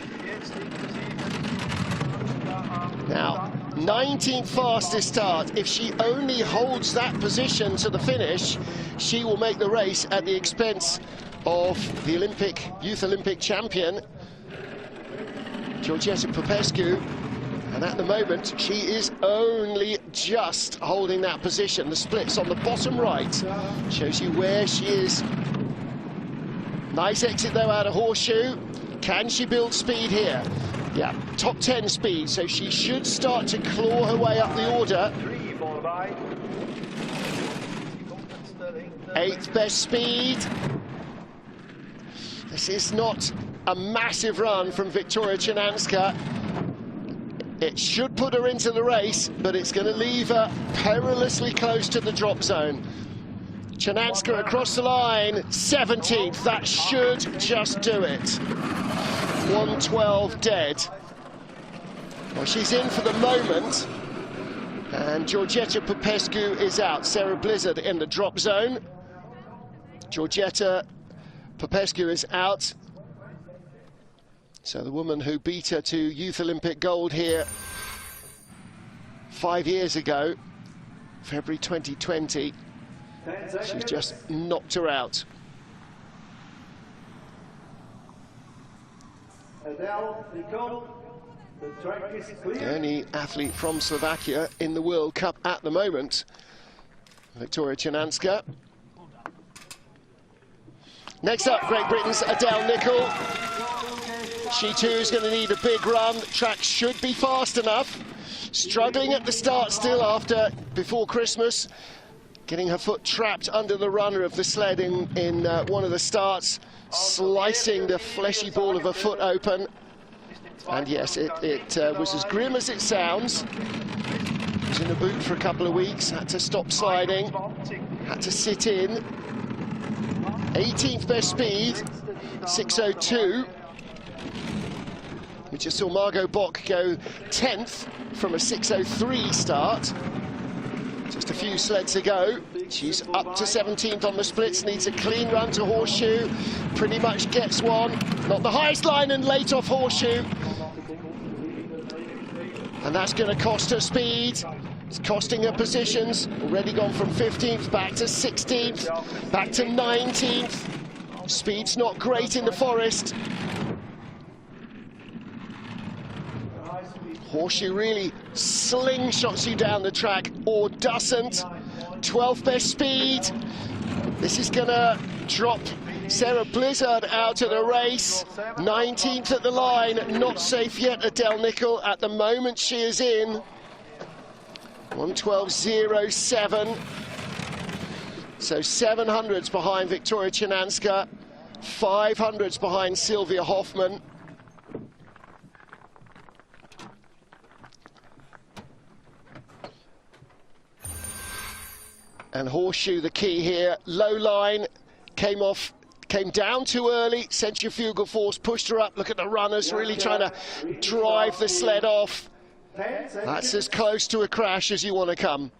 Now, 19th fastest start. If she only holds that position to the finish, she will make the race at the expense of the Youth Olympic champion, Georgeta Popescu. And at the moment, she is only just holding that position. The splits on the bottom right shows you where she is. Nice exit, though, out of horseshoe. Can she build speed here? Yeah, top 10 speed, so she should start to claw her way up the order. 8th best speed. This is not a massive run from Victoria Cernanska. It should put her into the race, but it's going to leave her perilously close to the drop zone. Cernanska across the line, 17th. That should just do it. 1:12 dead. Well, she's in for the moment, and Georgeta Popescu is out. Sarah Blizzard in the drop zone. Georgeta Popescu is out. So the woman who beat her to Youth Olympic gold here 5 years ago, February 2020, she's just knocked her out. The only athlete from Slovakia in the World Cup at the moment, Victoria Cernanska. Next up, Great Britain's Adele Nicol. She too is going to need a big run. The track should be fast enough. Struggling at the start still before Christmas. Getting her foot trapped under the runner of the sled in one of the starts. Slicing the fleshy ball of her foot open. And yes, it was as grim as it sounds. Was in a boot for a couple of weeks. Had to stop sliding. Had to sit in. 18th best speed. 6:02. We just saw Margot Bock go 10th from a 6:03 start. Just a few sleds to go. She's up to 17th on the splits, needs a clean run to horseshoe. Pretty much gets one. Not the highest line and late off horseshoe. And that's going to cost her speed. It's costing her positions. Already gone from 15th back to 16th, back to 19th. Speed's not great in the forest. Horseshoe really slingshots you down the track, or doesn't. 12th best speed. This is going to drop Sarah Blizzard out of the race, 19th at the line, not safe yet, Adele Nicol. At the moment she is in 1:12.07. So 700s behind Wiktoria Cienanska, 500s behind Sylvia Hoffmann. And Horseshoe the key here. Low line, came down too early. Centrifugal force pushed her up. Look at the runners really trying to drive the sled off. That's as close to a crash as you want to come.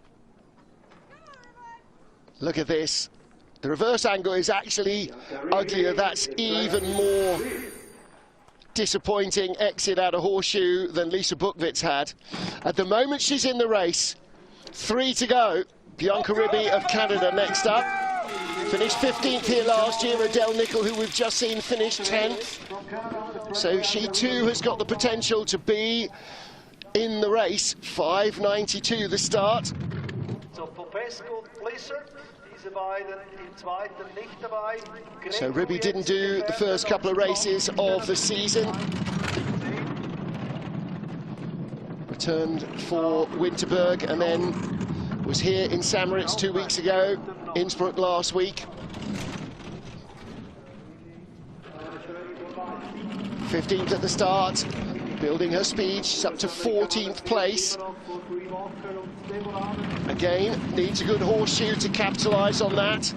Look at this. The reverse angle is actually uglier. That's even more disappointing exit out of Horseshoe than Lisa Buchwitz had. At the moment she's in the race. 3 to go. Bianca Ribby of Canada next up. Finished 15th here last year. Adele Nicol, who we've just seen, finished 10th. So she too has got the potential to be in the race. 5:92 the start. So Ribby didn't do the first couple of races of the season. Returned for Winterberg and then was here in St. Moritz 2 weeks ago, Innsbruck last week. 15th at the start, building her speed. She's up to 14th place. Again, needs a good Horseshoe to capitalise on that.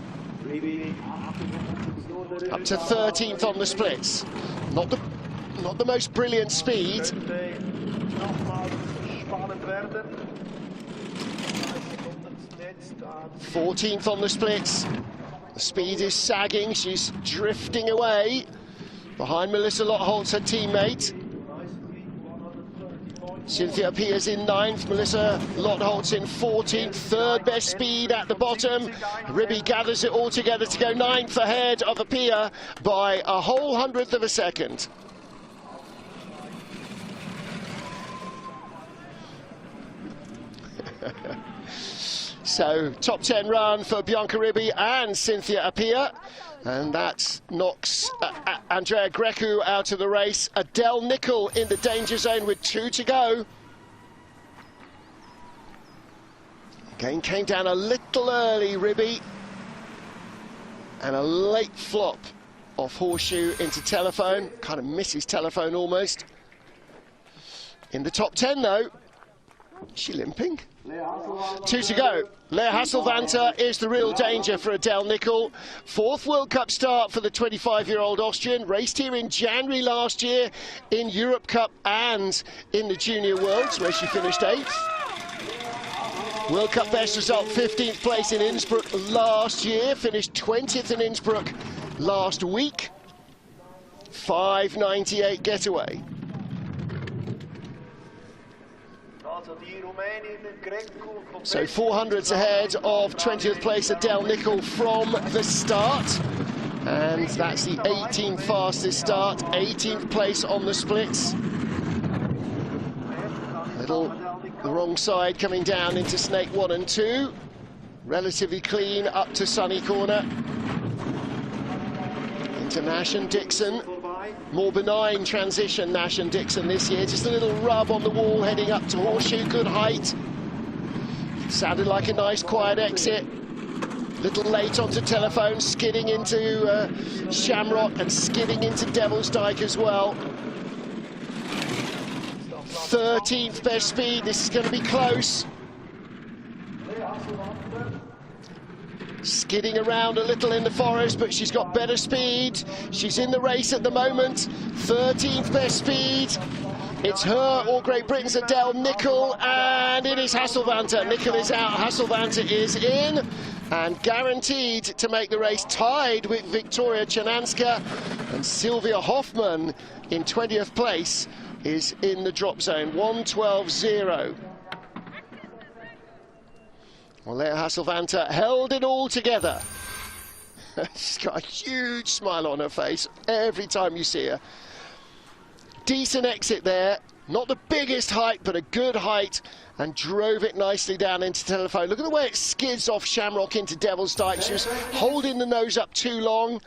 Up to 13th on the splits. Not the most brilliant speed. 14th on the splits. The speed is sagging. She's drifting away. Behind Melissa Lottholtz, her teammate. Cynthia Pia's in 9th, Melissa Lottholtz in 14th, third best speed at the bottom. Ribby gathers it all together to go 9th ahead of Apia by a whole 100th of a second. So, top 10 run for Bianca Ribby and Cynthia Apia. And that knocks Andrea Grecu out of the race. Adele Nicol in the danger zone with 2 to go. Again, came down a little early, Ribby. And a late flop off Horseshoe into Telephone. Kind of misses Telephone almost. In the top 10, though. Is she limping? 2 to go. Lea Hasselvanter is the real danger for Adele Nicol. 4th World Cup start for the 25-year-old Austrian. Raced here in January last year in Europe Cup and in the Junior Worlds, where she finished 8th. World Cup best result, 15th place in Innsbruck last year. Finished 20th in Innsbruck last week. 5:98 getaway. So 400s ahead of 20th place Adele Nicol from the start. And that's the 18th fastest start, 18th place on the splits. Little the wrong side coming down into Snake 1 and 2. Relatively clean up to Sunny Corner. Into Nash and Dixon. More benign transition, Nash and Dixon this year. Just a little rub on the wall heading up to Horseshoe, good height. Sounded like a nice quiet exit. Little late onto Telephone, skidding into Shamrock and skidding into Devil's Dyke as well. 13th best speed, this is going to be close. Skidding around a little in the forest, but she's got better speed. She's in the race at the moment. 13th best speed. It's her or Great Britain's Adele Nicol, and it is Hasselvanter. Nicol is out, Hasselvanter is in, and guaranteed to make the race, tied with Wiktoria Cienanska. And Sylvia Hoffmann in 20th place is in the drop zone, 1:12.0. Well, Lea Hasselvanter held it all together. She's got a huge smile on her face every time you see her. Decent exit there, not the biggest height, but a good height, and drove it nicely down into Telephone. Look at the way it skids off Shamrock into Devil's Dyke. She was holding the nose up too long.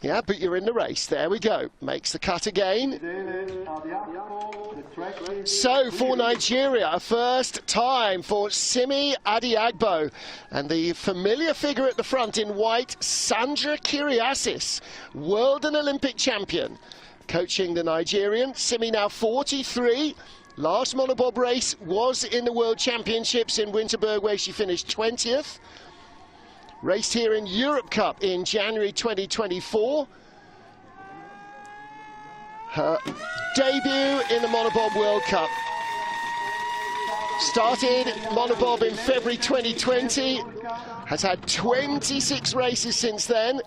Yeah, but you're in the race. There we go. Makes the cut again. So for Nigeria, a first time for Simi Adiagbo. And the familiar figure at the front in white, Sandra Kiriasis, world and Olympic champion. Coaching the Nigerian. Simi now 43. Last Monobob race was in the World Championships in Winterberg, where she finished 20th. Raced here in Europe Cup in January 2024. Her debut in the Monobob World Cup. Started Monobob in February 2020. Has had 26 races since then.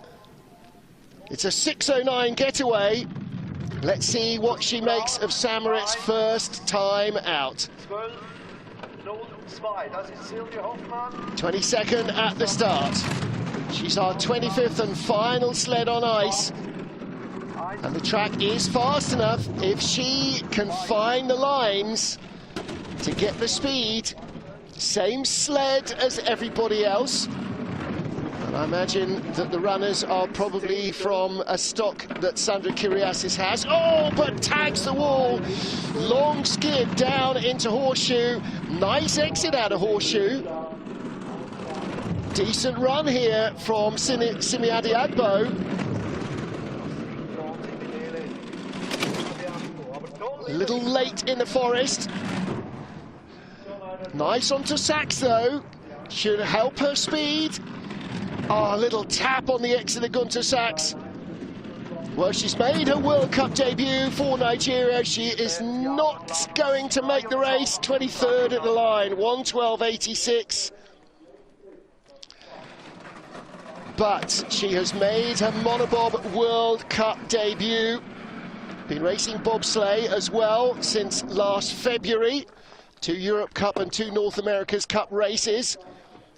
It's a 6:09 getaway. Let's see what she makes of Samaritz's first time out. 22nd at the start. She's our 25th and final sled on ice. And the track is fast enough if she can find the lines to get the speed. Same sled as everybody else. And I imagine that the runners are probably from a stock that Sandra Kiriasis has. Oh, but tags the wall. Long skid down into Horseshoe. Nice exit out of Horseshoe. Decent run here from Simi Adiagbo. A little late in the forest. Nice onto Sachs though. Should help her speed. Oh, a little tap on the exit of Gunter Sachs. Well, she's made her World Cup debut for Nigeria. She is not going to make the race. 23rd at the line, 1:12.86. But she has made her Monobob World Cup debut. Been racing bobsleigh as well since last February. 2 Europe Cup and 2 North America's Cup races.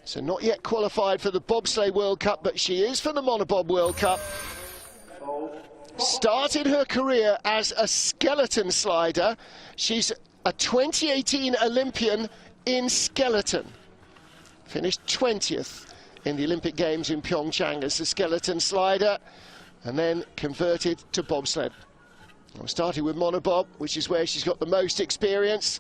So not yet qualified for the Bobsleigh World Cup, but she is for the Monobob World Cup. Started her career as a skeleton slider. She's a 2018 Olympian in skeleton. Finished 20th in the Olympic Games in Pyeongchang as a skeleton slider, and then converted to bobsled. Well, started with Monobob, which is where she's got the most experience,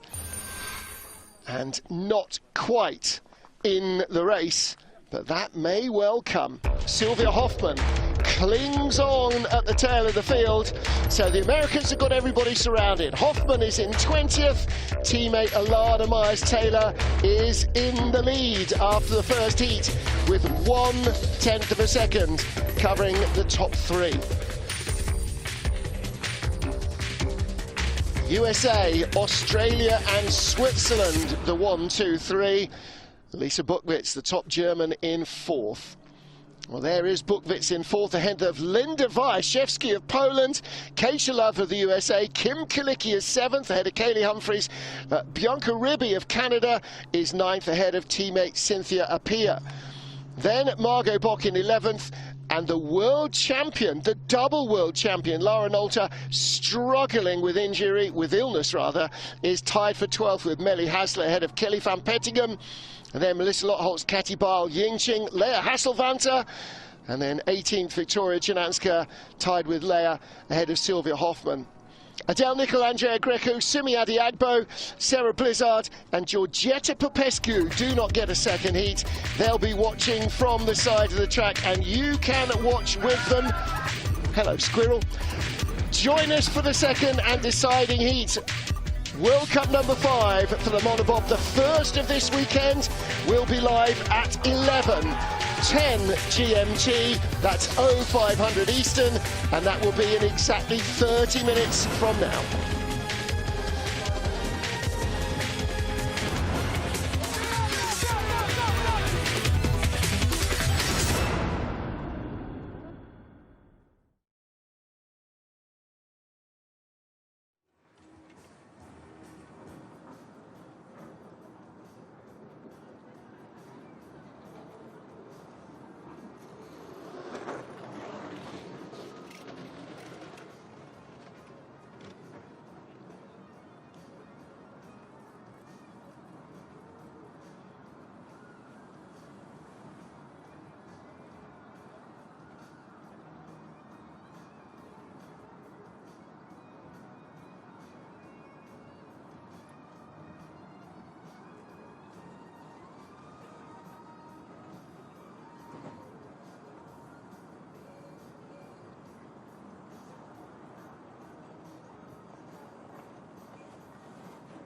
and not quite in the race, but that may well come. Sylvia Hoffman clings on at the tail of the field, so the Americans have got everybody surrounded. Hoffman is in 20th, teammate Alana Myers-Taylor is in the lead after the first heat with 1/10 of a second covering the top 3. USA, Australia and Switzerland, the 1, 2, 3. Lisa Buchwitz, the top German, in 4th. Well, there is Buchwitz in 4th, ahead of Linda Wyszewski of Poland, Keisha Love of the USA, Kim Kilicki is 7th, ahead of Kaylee Humphries. Bianca Ribby of Canada is 9th, ahead of teammate Cynthia Appiah. Then Margot Bock in 11th, and the world champion, the double world champion, Lara Nolter, struggling with injury, with illness rather, is tied for 12th with Melly Hasler ahead of Kelly van Pettingem. And then Melissa Lotholtz, Katy Bile, Yingqing, Leah Hasselvanter. And then 18th, Victoria Jananska, tied with Leah ahead of Sylvia Hoffman. Adele Nicol, Andrea Greco, Simi Adiagbo, Sarah Blizzard and Georgetta Popescu do not get a second heat. They'll be watching from the side of the track, and you can watch with them. Hello, Squirrel. Join us for the second and deciding heat. World Cup number 5 for the Monobob. The first of this weekend will be live at 11:10 GMT. That's 0500 Eastern, and that will be in exactly 30 minutes from now.